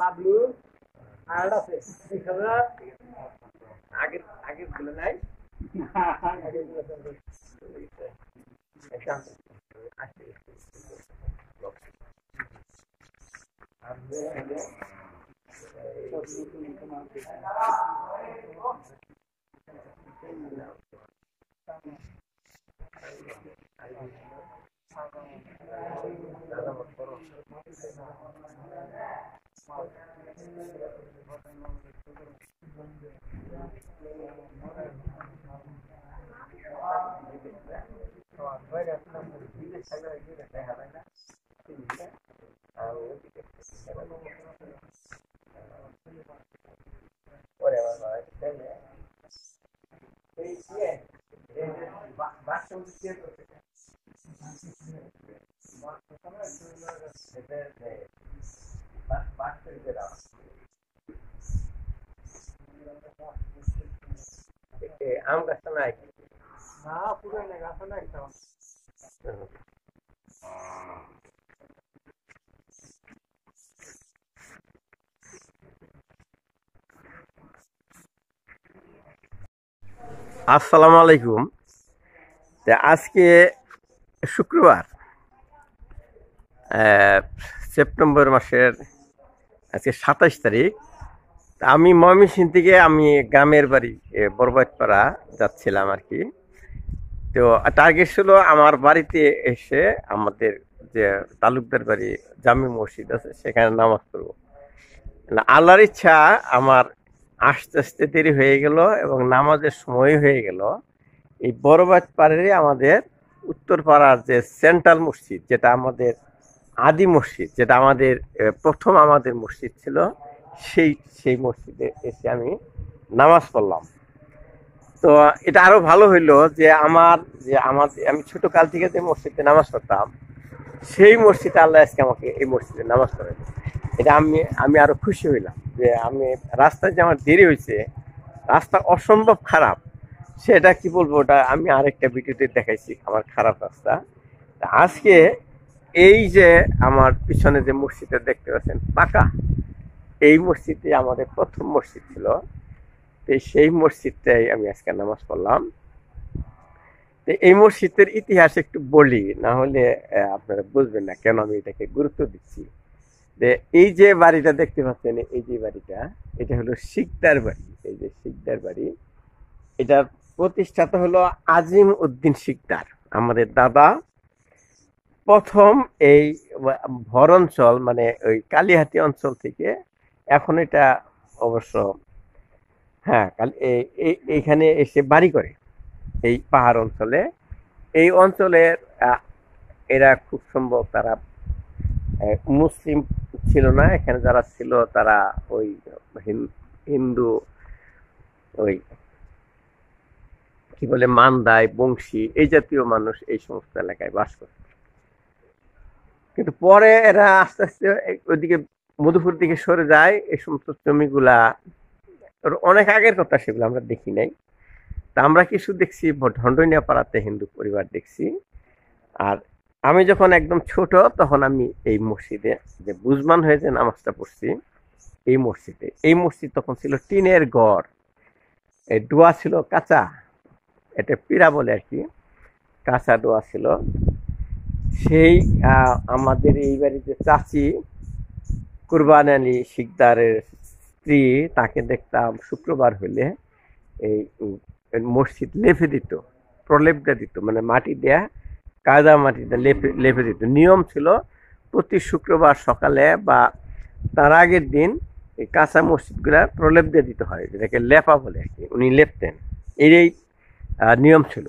বাবলু আর আছে আগের আগের গুলো নাই আম গাছটা নাই না পুরো গাছটা নাই আসসালামু আলাইকুম। আজকে শুক্রবার সেপ্টেম্বর মাসের আজকে 27 তারিখ। আমি ময়মনসিংহ থেকে আমি গ্রামের বাড়ি বরবাদপাড়া যাচ্ছিলাম আর কি। তো টার্গেট ছিল আমার বাড়িতে এসে আমাদের যে তালুকদার বাড়ি জামি মসজিদ আছে সেখানে নামাজ পড়বো। আল্লাহর ইচ্ছা আমার আস্তে আস্তে দেরি হয়ে গেল এবং নামাজের সময় হয়ে গেল। এই বরবাদপাড়ারই আমাদের উত্তরপাড়ার যে সেন্ট্রাল মসজিদ, যেটা আমাদের আদি মসজিদ, যেটা আমাদের প্রথম আমাদের মসজিদ ছিল, সেই মসজিদে এসে আমি নামাজ পড়লাম। তো এটা আরো ভালো হইলো যে আমি ছোটকাল থেকে যে মসজিদে নামাজ পড়তাম সেই মসজিদে আল্লাহ আজকে আমাকে এই মসজিদে নামাজ পড়ে। এটা আমি আরো খুশি হইলাম যে আমি রাস্তায় যে আমার দেরি হয়েছে, রাস্তা অসম্ভব খারাপ, সেটা কি বলবো, ওটা আমি আরেকটা ভিডিওতে দেখাইছি আমার খারাপ রাস্তা। আজকে এই যে আমার পিছনে যে মসজিদটা দেখতে পাচ্ছেন পাকা, এই মসজিদে আমাদের প্রথম মসজিদ ছিল। তো সেই মসজিদটাই আমি আজকে নামাজ পড়লাম। তো এই মসজিদের ইতিহাস একটু বলি, না হলে আপনারা বুঝবেন না কেন আমি এটাকে গুরুত্ব দিচ্ছি। এই যে বাড়িটা দেখতে পাচ্ছেন, এই যে বাড়িটা, এটা হলো শিকদার বাড়ি। এই যে শিকদার বাড়ি, এটার প্রতিষ্ঠাতা হলো আজিম উদ্দিন শিকদার। আমাদের দাদা প্রথম এই ভর অঞ্চল মানে ওই কালিহাতি অঞ্চল থেকে, এখন এটা অবশ্য হ্যাঁ এইখানে এসে বাড়ি করে এই পাহাড় অঞ্চলে। এই অঞ্চলের এরা খুব সম্ভব তারা মুসলিম ছিল না, এখানে যারা ছিল তারা ওই হিন্দু, ওই কি বলে মান্দাই, বংশী, এই জাতীয় মানুষ এই সমস্ত এলাকায় বাস করে। কিন্তু পরে এরা আস্তে আস্তে ওইদিকে মধুপুর দিকে সরে যায়। এই সমস্ত জমিগুলা অনেক আগের কথা, সেগুলো আমরা দেখি নাই। তা আমরা কিছু দেখছি ঢন্ডনিয়া পাড়াতে হিন্দু পরিবার দেখছি। আর আমি যখন একদম ছোট তখন আমি এই মসজিদে যে বুজমান হয়ে যে নামাজটা পড়ছি, এই মসজিদে। এই মসজিদ তখন ছিল টিনের ঘর, এই ডোয়া ছিল কাঁচা, এটা পিরা বলে আর কি, কাঁচা ডোয়া ছিল। সেই আমাদের এই বাড়িতে চাচি কুরবান আলী শিকদারের স্ত্রী, তাকে দেখতাম শুক্রবার হলে এই মসজিদ লেপে দিত, প্রলেপটা দিত, মানে মাটি দেয়া, কাদা মাটিটা লেপে লেপে দিত। নিয়ম ছিল প্রতি শুক্রবার সকালে বা তার আগের দিন এই কাঁচা মসজিদগুলা প্রলেপ দিয়ে দিতে হয়, যেটাকে লেপা বলে আর কি। উনি লেপতেন, এই নিয়ম ছিল।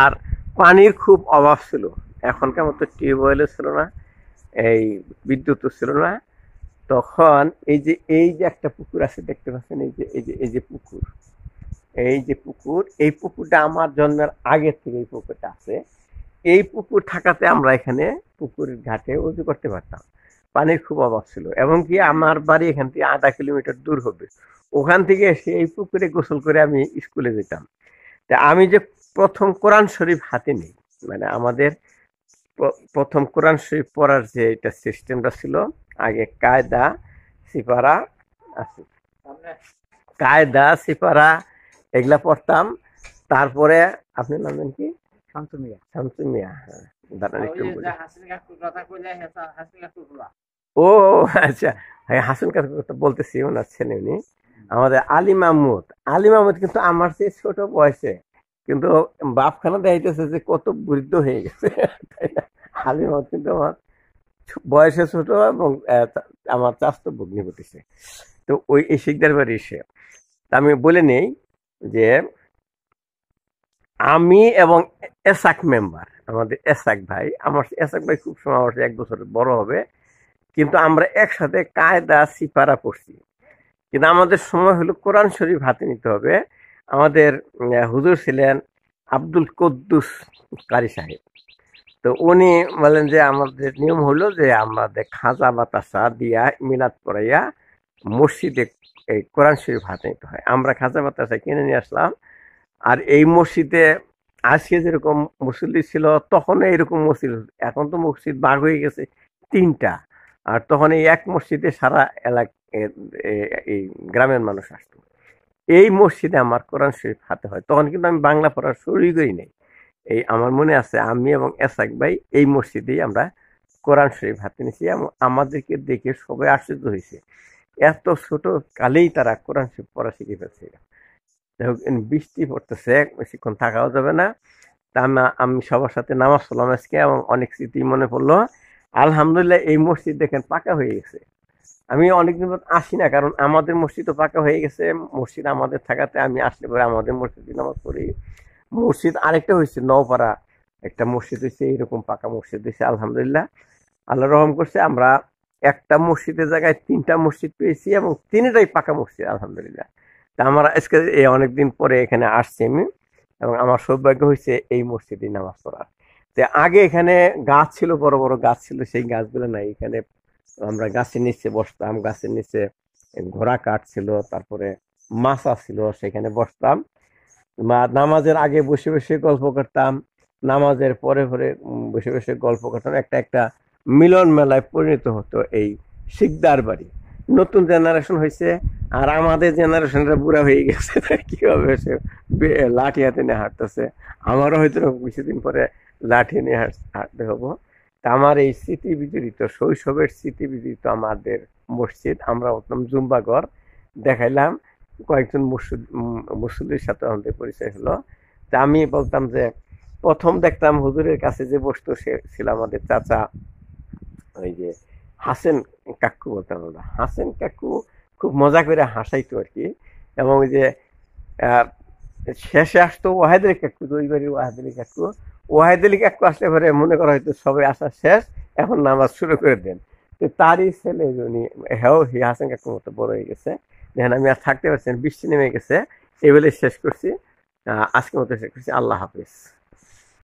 আর পানির খুব অভাব ছিল, এখনকার মতো টিউবওয়েলও ছিল না, এই বিদ্যুৎও ছিল না। তখন এই যে একটা পুকুর আছে দেখতে পাচ্ছেন, এই যে পুকুর, এই পুকুরটা আমার জন্মের আগে থেকে এই পুকুরটা আছে। এই পুকুর থাকাতে আমরা এখানে পুকুরের ঘাটে উজু করতে পারতাম। পানির খুব অভাব ছিল, এবং কি আমার বাড়ি এখান থেকে 0.5 কিলোমিটার দূর হবে। ওখান থেকে এসে এই পুকুরে গোসল করে আমি স্কুলে যেতাম। তা আমি যে প্রথম কোরআন শরীফ হাতে নিই, মানে আমাদের প্রথম কোরআন শরীফ পড়ার যে এটা সিস্টেমটা ছিল, আগে কায়দা সিপারা আছে, কায়দা সিপারা এগুলা পড়তাম। তারপরে আপনার নাম জানেন কি? শামসু মিয়া। শামসু মিয়া, হ্যাঁ, দাঁড়ান একটু বলি। ও আচ্ছা, হ্যাঁ, হাসান কাকুর কথা বলতেছি, ওনার ছেলে উনি। আমাদের আলী মাহমুদ, আলী মাহমুদ কিন্তু আমার চেয়ে ছোট বয়সে, কিন্তু বাপখানা দেখাইতেছে যে কত বৃদ্ধ হয়ে গেছে, তাই না? আলী মাহমুদ কিন্তু আমার বয়সে ছোট, এবং আমার চাচাতো ভগ্নি ঘটেছে। তো ওই এই শিকদার বাড়ি এসে আমি বলে নেই যে আমি এবং এসাক মেম্বার, আমাদের এসাক ভাই, আমার এসাক ভাই খুব সময় আমার 1 বছর বড় হবে, কিন্তু আমরা একসাথে কায়দা সিপারা পড়ছি। কিন্তু আমাদের সময় হলো কোরআন শরীফ হাতে নিতে হবে। আমাদের হুজুর ছিলেন আব্দুল কুদ্দুস কারি সাহেব। তো উনি বলেন যে আমাদের নিয়ম হলো যে আমাদের খাজা বাতাসা দিয়া মিলাদ পড়াইয়া মসজিদে এই কোরআন শরীফ হাতে নিতে হয়। আমরা খাজা বাতাসা কিনে নিয়ে আসলাম। আর এই মসজিদে আজকে যেরকম মুসল্লি ছিল, তখন এইরকম মসজিদ, এখন তো মসজিদ ভাগ হয়ে গেছে 3টা। আর তখন এই এক মসজিদে সারা এলাকা এই গ্রামের মানুষ আসতো। এই মসজিদে আমার কোরআন শরীফ হাতে হয়। তখন কিন্তু আমি বাংলা পড়ার শুরুই করি নাই। এই আমার মনে আছে, আমি এবং এসাক ভাই এই মসজিদেই আমরা কোরআন শরীফ হাতে নিয়েছি, এবং আমাদেরকে দেখে সবাই আশ্চর্য হয়েছে, এত ছোট কালেই তারা কোরআন শরীফ পড়া শিখে ফেলছে। যাই হোক, বৃষ্টি পড়তেছে, বেশিক্ষণ থাকাও যাবে না। তা আমি সবার সাথে নামাজ পড়লাম আজকে, এবং অনেক স্মৃতি মনে পড়লো। আলহামদুলিল্লাহ, এই মসজিদ দেখেন পাকা হয়ে গেছে। আমি অনেকদিন আসি না, কারণ আমাদের মসজিদও পাকা হয়ে গেছে। মসজিদ আমাদের থাকাতে আমি আসলে পরে আমাদের মসজিদে নামাজ পড়ি। মসজিদ আরেকটা হয়েছে, নওপাড়া একটা মসজিদ হয়েছে, এইরকম পাকা মসজিদ হয়েছে। আলহামদুলিল্লাহ, আল্লাহ রহম করছে, আমরা একটা মসজিদের জায়গায় 3টা মসজিদ পেয়েছি, এবং 3টাই পাকা মসজিদ আলহামদুলিল্লাহ। তা আমরা আজকে অনেকদিন পরে এখানে আসছি আমি, এবং আমার সৌভাগ্য হয়েছে এই মসজিদে নামাজ পড়ার। তো আগে এখানে গাছ ছিল, বড় বড় গাছ ছিল, সেই গাছগুলো নাই এখানে। আমরা গাছের নিচে বসতাম, গাছের নিচে ঘোড়া কাঠ ছিল, তারপরে মাছা ছিল, সেখানে বসতাম। নামাজের আগে বসে বসে গল্প করতাম, নামাজের পরে পরে বসে বসে গল্প করতাম। একটা মিলন মেলায় পরিণত হতো এই শিকদার বাড়ি। নতুন জেনারেশন হয়েছে, আর আমাদের জেনারেশনটা বুড়া হয়ে গেছে, কি হবে, সে লাঠি হাতে নিয়ে হাঁটতেছে। আমারও হয়তো কিছুদিন পরে লাঠি নিয়ে হাঁটতে হবো। তা আমার এই স্মৃতি বিজড়িত, শৈশবের স্মৃতি বিজড়িত আমাদের মসজিদ, আমরা উঠলাম জুম্বাগর, দেখাইলাম, কয়েকজন মুসল্লির সাথে আমাদের পরিচয় হলো। তা আমি বলতাম যে প্রথম দেখতাম হুজুরের কাছে যে বসতো, সে ছিল আমাদের চাচা, ওই যে হাসেন কাকু বলতাম আমরা। হাসেন কাকু খুব মজা করে হাসাইতো আর কি। এবং ওই যে শেষে আসতো ওয়াহেদ আলী কাকু, ওই বাড়ির ওয়াহেদ আলী কাকু। ওয়াহেদ আলী কাকু আসলে পরে মনে করা হয়তো সবাই আসা শেষ, এখন নামাজ শুরু করে দেন। তো তারই ছেলে উনি, হ্যাঁ, হাসেন কাকুর মতো বড় হয়ে গেছে। দেখেন আমি আর থাকতে পারছি না, বৃষ্টি নেমে গেছে। এই বলে শেষ করছি, আজকের মতো শেষ করছি। আল্লাহ হাফিজ।